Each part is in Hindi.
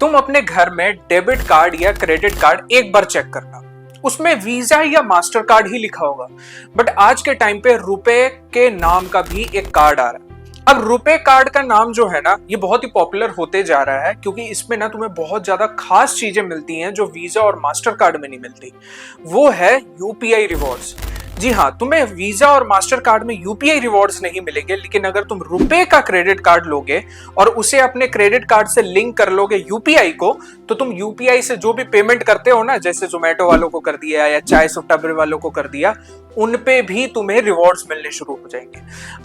तुम अपने घर में डेबिट कार्ड या क्रेडिट कार्ड एक बार चेक करना, उसमें वीजा या मास्टर कार्ड ही लिखा होगा। बट आज के टाइम पे रुपए के नाम का भी एक कार्ड आ रहा है। अब रुपए कार्ड का नाम जो है ना, ये बहुत ही पॉपुलर होते जा रहा है क्योंकि इसमें ना तुम्हें बहुत ज्यादा खास चीजें मिलती हैं जो वीजा और मास्टर कार्ड में नहीं मिलती। वो है यूपीआई रिवॉर्ड्स। जी हाँ, तुम्हें वीजा और मास्टर कार्ड में यूपीआई रिवॉर्ड्स नहीं मिलेंगे, लेकिन अगर तुम रुपए का क्रेडिट कार्ड लोगे और उसे अपने क्रेडिट कार्ड से लिंक कर लोगे यूपीआई को, तो तुम यूपीआई से जो भी पेमेंट करते हो ना, जैसे जोमेटो वालों को कर दिया या चाय सुट्टा वालों को कर दिया, उन पे भी तुम्हें रिवॉर्ड्स मिलने शुरू हो जाएंगे।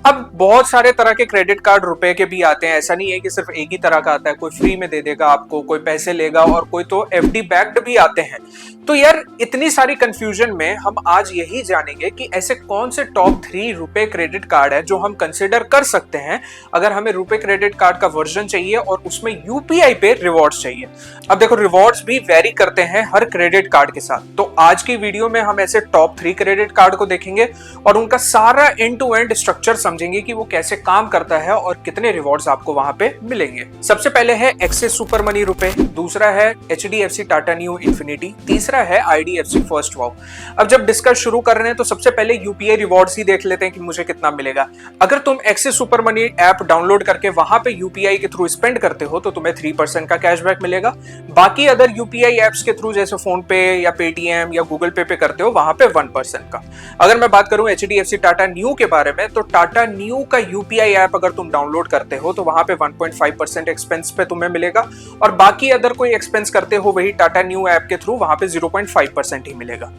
अब बहुत सारे तरह के क्रेडिट कार्ड रुपए के भी आते हैं, ऐसा नहीं है कि सिर्फ एक ही तरह का आता है। कोई फ्री में दे देगा आपको, कोई पैसे लेगा और कोई तो एफडी बैक्ड भी आते हैं। तो यार इतनी सारी कंफ्यूजन में हम आज यही जानेंगे कि ऐसे कौन से टॉप 3 रुपए क्रेडिट कार्ड है जो हम कंसिडर कर सकते हैं अगर हमें रुपए क्रेडिट कार्ड का वर्जन चाहिए और उसमें यूपीआई पे रिवॉर्ड्स चाहिए। अब देखो, रिवॉर्ड्स भी वेरी करते हैं हर क्रेडिट कार्ड के साथ। तो आज की वीडियो में हम ऐसे टॉप 3 क्रेडिट कार्ड को देखेंगे और उनका सारा एंड टू एंड स्ट्रक्चर समझेंगे कि वो कैसे काम करता है और कितने रिवॉर्ड्स आपको वहां पे मिलेंगे। सबसे पहले है एक्सिस सुपर मनी रुपए, दूसरा है एचडीएफसी टाटा न्यू इन्फिनिटी, तीसरा है आईडीएफसी फर्स्ट वाव। अब जब डिस्कस शुरू कर रहे हैं तो सबसे पहले यूपीआई रिवॉर्ड्स ही देख लेते हैं कि मुझे कितना मिलेगा। अगर तुम axis super money app download करके वहां पे यूपीआई के थ्रू स्पेंड करते हो तो तुम्हें 3% का कैशबैक मिलेगा। बाकी अदर यूपीआई एप्स के थ्रू जैसे फोन पे या पेटीएम या गूगल पे करते हो, वहां पे 1% का। अगर मैं बात करूं एचडीएफसी टाटा न्यू के बारे में, तो टाटा न्यू का यूपीआई ऐप अगर तुम डाउनलोड करते हो तो वहां पे 1.5% एक्सपेंस पे तुम्हें मिलेगा और बाकी अदर कोई एक्सपेंस करते हो वही टाटा न्यू ऐप के थ्रू, वहां पे 0.5% ही मिलेगा।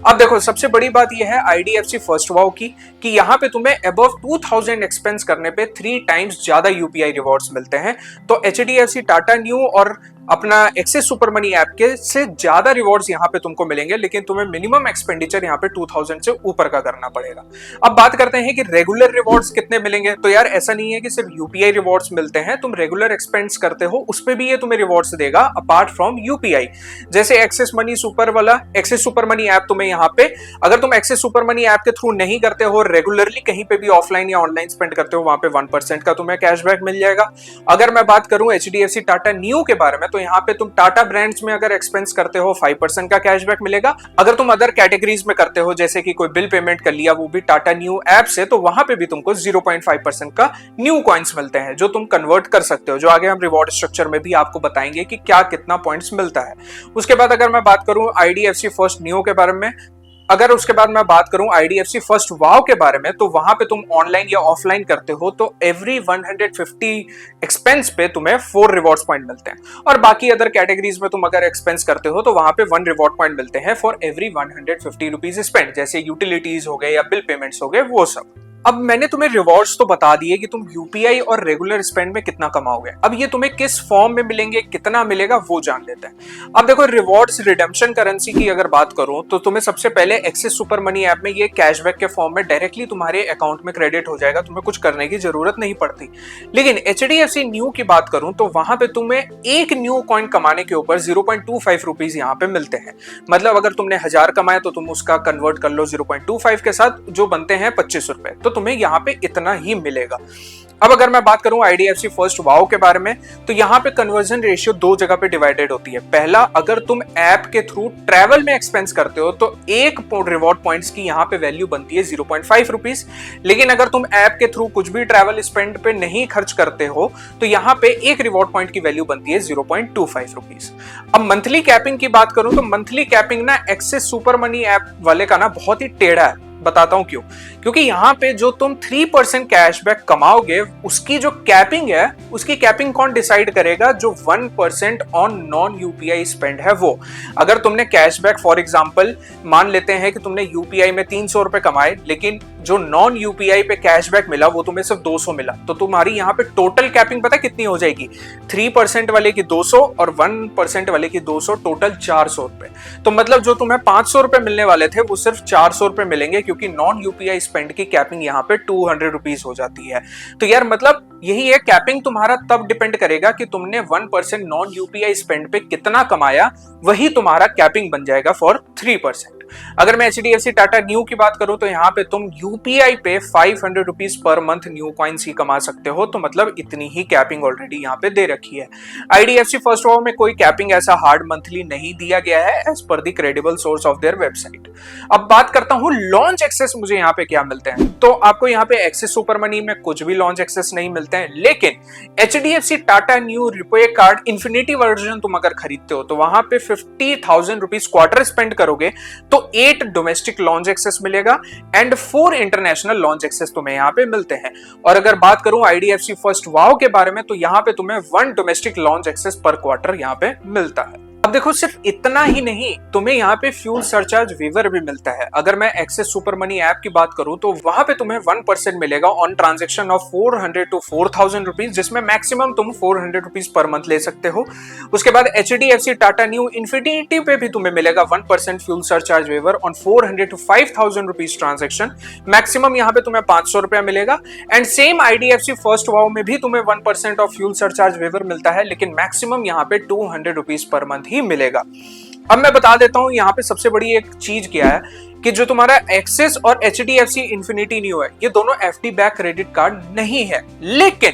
अब देखो, सबसे बड़ी बात यह है आईडीएफसी फर्स्ट वाव की कि यहाँ पे तुम्हें अबव 2000 एक्सपेंस करने पे 3 टाइम्स ज्यादा यूपीआई रिवॉर्ड्स मिलते हैं। तो एचडीएफसी टाटा न्यू और अपना एक्सिस सुपर मनी ऐप के से ज्यादा रिवॉर्ड्स यहाँ पे तुमको मिलेंगे, लेकिन तुम्हें मिनिमम एक्सपेंडिचर यहाँ पे 2000 से ऊपर का करना पड़ेगा। अब बात करते हैं कि रेगुलर रिवॉर्ड्स कितने मिलेंगे। तो यार ऐसा नहीं है कि सिर्फ यूपीआई रिवॉर्ड्स मिलते हैं, तुम रेगुलर एक्सपेंस करते हो उस पे भी ये तुम्हें रिवॉर्ड्स देगा अपार्ट फ्रॉम यूपीआई। जैसे एक्सिस मनी सुपर वाला एक्सिस सुपर मनी ऐप तुम्हें यहाँ पे, अगर तुम एक्सिस सुपर मनी ऐप के थ्रू नहीं करते हो, रेगुलरली कहीं पे भी ऑफलाइन या ऑनलाइन स्पेंड करते हो, वहां पे 1% का तुम्हें कैशबैक मिल जाएगा। अगर मैं बात करूं एचडीएफसी टाटा न्यू के बारे में, तो यहाँ पे तुम टाटा ब्रांड्स में अगर एक्सपेंस करते हो 5% का कैशबैक मिलेगा। अगर तुम अदर कैटेगरीज में करते हो जैसे कि कोई बिल पेमेंट कर लिया वो भी टाटा न्यू ऐप से, तो वहां पे भी तुमको 0.5% का न्यू कॉइंस मिलते हैं जो तुम कन्वर्ट कर सकते हो, जो आगे हम रिवॉर्ड स्ट्रक्चर में भी आपको बताएंगे कि क्या कितना पॉइंट्स मिलता है। उसके बाद अगर मैं बात करूं आईडीएफसी फर्स्ट न्यू के बारे में, अगर उसके बाद मैं बात करूं आईडीएफसी फर्स्ट वाव के बारे में, तो वहां पे तुम ऑनलाइन या ऑफलाइन करते हो तो एवरी 150 एक्सपेंस पे तुम्हें 4 रिवॉर्ड्स पॉइंट मिलते हैं और बाकी अदर कैटेगरीज में तुम अगर एक्सपेंस करते हो तो वहां पे 1 रिवॉर्ड पॉइंट मिलते हैं फॉर एवरी 150 रुपीज स्पेंड, जैसे यूटिलिटीज हो गए या बिल पेमेंट्स हो गए, वो सब। अब मैंने तुम्हें रिवॉर्ड्स तो बता दिए कि तुम यूपीआई और रेगुलर स्पेंड में कितना कमाओगे। अब ये तुम्हें किस फॉर्म में मिलेंगे, कितना मिलेगा, वो जान लेते हैं। अब देखो, रिवॉर्ड्स रिडेम्पशन करेंसी की अगर बात करूं तो तुम्हें सबसे पहले एक्सिस सुपर मनी ऐप में ये कैशबैक के फॉर्म में डायरेक्टली तुम्हारे अकाउंट में क्रेडिट हो जाएगा, तुम्हें कुछ करने की जरूरत नहीं पड़ती। लेकिन एचडीएफसी न्यू की बात करूं तो वहां पे तुम्हें एक न्यू कॉइन कमाने के ऊपर 0.25 रुपीज यहाँ पे मिलते हैं। मतलब अगर तुमने 1000 कमाए तो तुम उसका कन्वर्ट कर लो 0.25 के साथ, जो बनते हैं 25 रुपए, तो तुम्हें यहाँ पे इतना ही मिलेगा। अब अगर मैं बात करूं आईडीएफसी फर्स्ट वाव के बारे में, तो यहाँ पे कन्वर्जन रेशियो 2 जगह पे डिवाइडेड होती है। पहला, अगर तुम ऐप के थ्रू ट्रैवल में एक्सपेंस करते हो तो एक रिवॉर्ड पॉइंट्स की यहाँ पे वैल्यू बनती है 0.5 रुपीज। लेकिन अगर तुम ऐप के थ्रू कुछ भी ट्रैवल स्पेंड पे नहीं खर्च करते हो तो यहाँ पे एक रिवॉर्ड पॉइंट की वैल्यू बनती है 0.25 रुपीज। अब मंथली कैपिंग की बात करूं तो मंथली कैपिंग ना एक्सिस सुपर मनी ऐप वाले का ना बहुत ही टेढ़ा है। बताता हूं क्यों। क्योंकि यहाँ पे जो तुम 3% कैशबैक कमाओगे उसकी जो कैपिंग है, उसकी कैपिंग कौन डिसाइड करेगा? जो 1% ऑन नॉन यूपीआई स्पेंड है वो। अगर तुमने कैशबैक फॉर एग्जांपल मान लेते हैं कि तुमने यूपीआई में 300 रुपए कमाए, लेकिन जो नॉन यूपीआई पे कैशबैक मिला वो तुम्हें सिर्फ 200 मिला, तो तुम्हारी यहाँ पे टोटल कैपिंग पता कितनी हो जाएगी? 3% वाले की 200 और 1% वाले की 200, टोटल 400 रुपए। तो मतलब जो तुम्हें 500 रुपए मिलने वाले थे वो सिर्फ 400 रुपए मिलेंगे, क्योंकि नॉन यूपीआई स्पेंड की कैपिंग यहाँ पे 200 रुपीज हो जाती है। तो यार मतलब यही है, कैपिंग तुम्हारा तब डिपेंड करेगा कि तुमने 1% नॉन यूपीआई स्पेंड पे कितना कमाया, वही तुम्हारा कैपिंग बन जाएगा फॉर 3%। अगर मैं HDFC टाटा न्यू की बात करूं तो यहाँ पे तुम UPI पे 500 rupees per month new coins ही कमा सकते हो, तो मतलब इतनी ही कैपिंग ऑलरेडी यहाँ पे दे रखी है। IDFC फर्स्ट वाव में कोई कैपिंग ऐसा हार्ड मंथली नहीं दिया गया है as per the credible source of their website. अब बात करता हूँ लॉन्च एक्सेस मुझे यहाँ पे क्या मिलते हैं। तो आपको यहाँ पे एक्सेस सुपर मनी में कुछ भी लॉन्च एक्सेस नहीं मिलते हैं, लेकिन HDFC Tata new RuPay card infinity version तुम अगर खरीदते हो तो वहां पे 50,000 रुपीज क्वार्टर स्पेंड करोगे तो 8 डोमेस्टिक लॉन्च एक्सेस मिलेगा एंड 4 इंटरनेशनल लॉन्च एक्सेस तुम्हें यहाँ पे मिलते हैं। और अगर बात करूं IDFC फर्स्ट वाव के बारे में तो यहाँ पे तुम्हें 1 डोमेस्टिक लॉन्च एक्सेस पर क्वार्टर यहाँ पे मिलता है। अब देखो सिर्फ इतना ही नहीं, तुम्हें यहाँ पे फ्यूल सरचार्ज वेवर भी मिलता है। अगर मैं एक्सेस सुपर मनी ऐप की बात करूं तो वहां पे तुम्हें 1% मिलेगा on transaction of 400 to 4,000 rupees, जिसमें मैक्सिमम तुम 400 रुपीज पर मंथ ले सकते हो। उसके बाद HDFC टाटा न्यू इन्फिनिटी पे भी तुम्हें मिलेगा 1% fuel surcharge waiver on 400 to 5,000 rupees transaction, maximum यहाँ पे तुम्हें 500 रुपया मिलेगा। And same IDFC first wow में भी तुम्हें 1% ऑफ फ्यूल सरचार्ज वेवर मिलता है, लेकिन मैक्सिमम यहाँ पे 200 रुपीज पर मंथ ही मिलेगा। अब मैं बता देता हूं यहाँ पे सबसे बड़ी एक चीज क्या है कि जो तुम्हारा एक्सिस और HDFC इन्फिनिटी न्यू है ये दोनों FD बैक क्रेडिट कार्ड नहीं है, लेकिन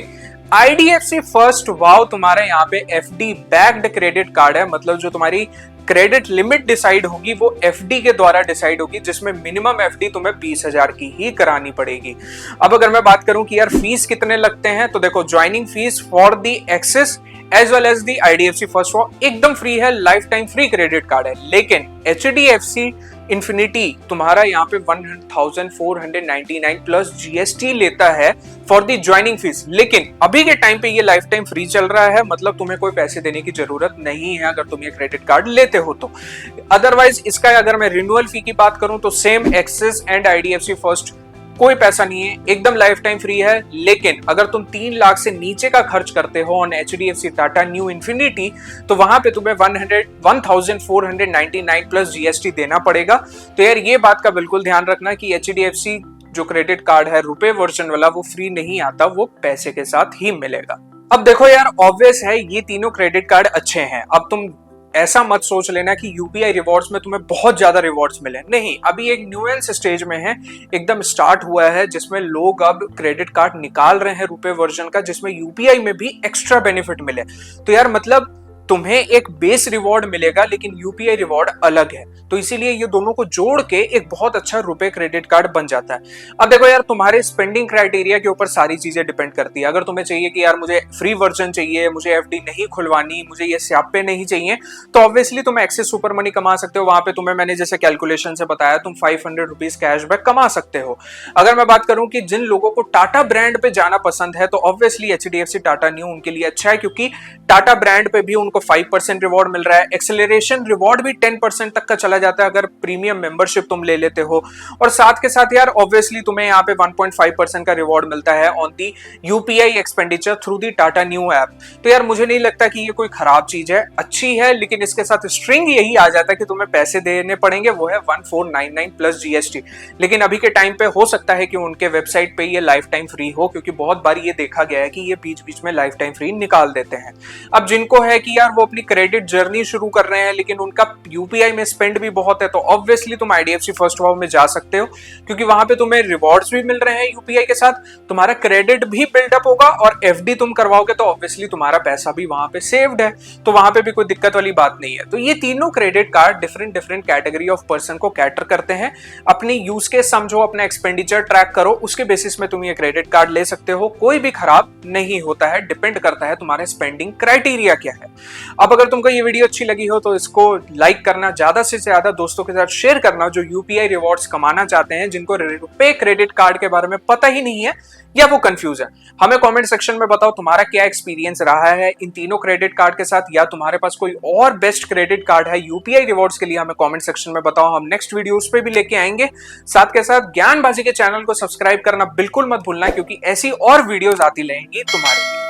IDFC फर्स्ट वाव तुम्हारे यहाँ पे FD बैक्ड क्रेडिट कार्ड है। मतलब जो तुम्हारी क्रेडिट लिमिट डिसाइड होगी वो FD के द्वारा डिसाइड होगी, जिसमें मिनिमम FD तुम्हें 20,000 की ही करानी पड़ेगी। अब अगर मैं बात करूं कि यार फीस कितने लगते हैं, तो देखो joining fee for the Axis as well as the IDFC first wow एकदम फ्री है, lifetime free credit card है। लेकिन HDFC इन्फिनिटी तुम्हारा यहाँ पे 1,499 प्लस GST लेता है फॉर दी ज्वाइनिंग फीस, लेकिन अभी के टाइम पे ये लाइफ टाइम फ्री चल रहा है, मतलब तुम्हें कोई पैसे देने की जरूरत नहीं है अगर तुम ये क्रेडिट कार्ड लेते हो तो। अदरवाइज इसका अगर मैं रिन्यूअल फी की बात करूं तो same axis and IDFC first कोई पैसा नहीं है, एकदम लाइफ टाइम फ्री है। लेकिन अगर तुम 3 लाख से नीचे का खर्च करते हो on HDFC Tata new infinity तो वहां पे तुम्हें 1,499 प्लस GST देना पड़ेगा। तो यार ये बात का बिल्कुल ध्यान रखना कि HDFC जो क्रेडिट कार्ड है रुपए वर्जन वाला वो फ्री नहीं आता, वो पैसे के साथ ही मिलेगा। अब देखो यार ऑब्वियस है ये तीनों क्रेडिट कार्ड अच्छे हैं। अब तुम ऐसा मत सोच लेना कि UPI रिवॉर्ड्स में तुम्हें बहुत ज्यादा रिवॉर्ड्स मिले, नहीं, अभी एक न्यूएंस स्टेज में है, एकदम स्टार्ट हुआ है जिसमें लोग अब क्रेडिट कार्ड निकाल रहे हैं रुपए वर्जन का, जिसमें UPI में भी एक्स्ट्रा बेनिफिट मिले। तो यार मतलब तुम्हें एक बेस रिवॉर्ड मिलेगा लेकिन UPI रिवॉर्ड अलग है, तो इसीलिए ये दोनों को जोड़ के एक बहुत अच्छा रुपए क्रेडिट कार्ड बन जाता है। अब देखो यार तुम्हारे स्पेंडिंग क्राइटेरिया के ऊपर सारी चीजें डिपेंड करती है। अगर तुम्हें चाहिए कि यार मुझे फ्री वर्जन चाहिए, मुझे FD नहीं खुलवानी, मुझे ये स्यापे नहीं चाहिए, तो ऑब्वियसली तुम एक्सिस सुपर मनी कमा सकते हो। वहां पे तुम्हें मैंने जैसे कैलकुलेशन से बताया तुम 500 रुपीज कैशबैक कमा सकते हो। अगर मैं बात करूं कि जिन लोगों को टाटा ब्रांड पे जाना पसंद है तो ऑब्वियसली HDFC टाटा न्यू उनके लिए अच्छा है, क्योंकि टाटा ब्रांड पे भी उनको 5% रिवॉर्ड मिल रहा है। एक्सेलरेशन रिवॉर्ड भी 10% तक का चला जाता है अगर प्रीमियम मेंबरशिप तुम ले लेते हो। और साथ के साथ यार ऑब्वियसली तुम्हें यहाँ पे 1.5% का रिवॉर्ड मिलता है on the UPI expenditure through the Tata new app. तो यार मुझे नहीं लगता कि ये कोई खराब चीज है, अच्छी है, लेकिन इसके साथ स्ट्रिंग यही आ जाता है कि तुम्हें पैसे देने पड़ेंगे, वो है 1,499 प्लस GST। लेकिन अभी के टाइम पे हो सकता है कि उनके वेबसाइट पे ये लाइफ टाइम फ्री हो, क्योंकि बहुत बार ये देखा गया है कि ये बीच बीच में लाइफ टाइम फ्री निकाल देते हैं। अब जिनको है कि यार वो अपनी क्रेडिट जर्नी शुरू कर रहे हैं लेकिन उनका UPI में स्पेंड भी बहुत है, तो ऑब्वियसली तुम IDFC फर्स्ट वाव में जा सकते हो, क्योंकि वहां पे तुम्हें रिवॉर्ड्स भी मिल रहे हैं UPI के साथ, तुम्हारा क्रेडिट भी बिल्डअप होगा और FD तुम करवाओगे तो ऑब्वियसली तुम्हारा पैसा भी वहां पे सेव्ड है, तो वहां पे भी कोई दिक्कत वाली बात नहीं है। तो ये तीनों credit card different category of person को कैटर करते हैं। अपनी यूज केस समझो, अपना एक्सपेंडिचर ट्रैक करो, उसके बेसिस में तुम ये क्रेडिट कार्ड ले सकते हो, कोई भी खराब नहीं होता है, डिपेंड करता है तुम्हारे स्पेंडिंग क्राइटेरिया क्या है। अब अगर तुमको ये वीडियो अच्छी लगी हो तो इसको लाइक करना, ज्यादा से ज्यादा दोस्तों के साथ शेयर करना जो UPI रिवॉर्ड्स कमाना चाहते हैं, जिनको रुपे क्रेडिट कार्ड के बारे में पता ही नहीं है या वो कंफ्यूज है। हमें कमेंट सेक्शन में बताओ तुम्हारा क्या एक्सपीरियंस रहा है इन तीनों क्रेडिट कार्ड के साथ, या तुम्हारे पास कोई और बेस्ट क्रेडिट कार्ड है UPI रिवॉर्ड्स के लिए, हमें कमेंट सेक्शन में बताओ। हम नेक्स्ट वीडियोस पे भी लेके आएंगे। साथ के साथ ज्ञानबाजी के चैनल को सब्सक्राइब करना बिल्कुल मत भूलना, क्योंकि ऐसी और वीडियोस आती रहेंगी तुम्हारे लिए।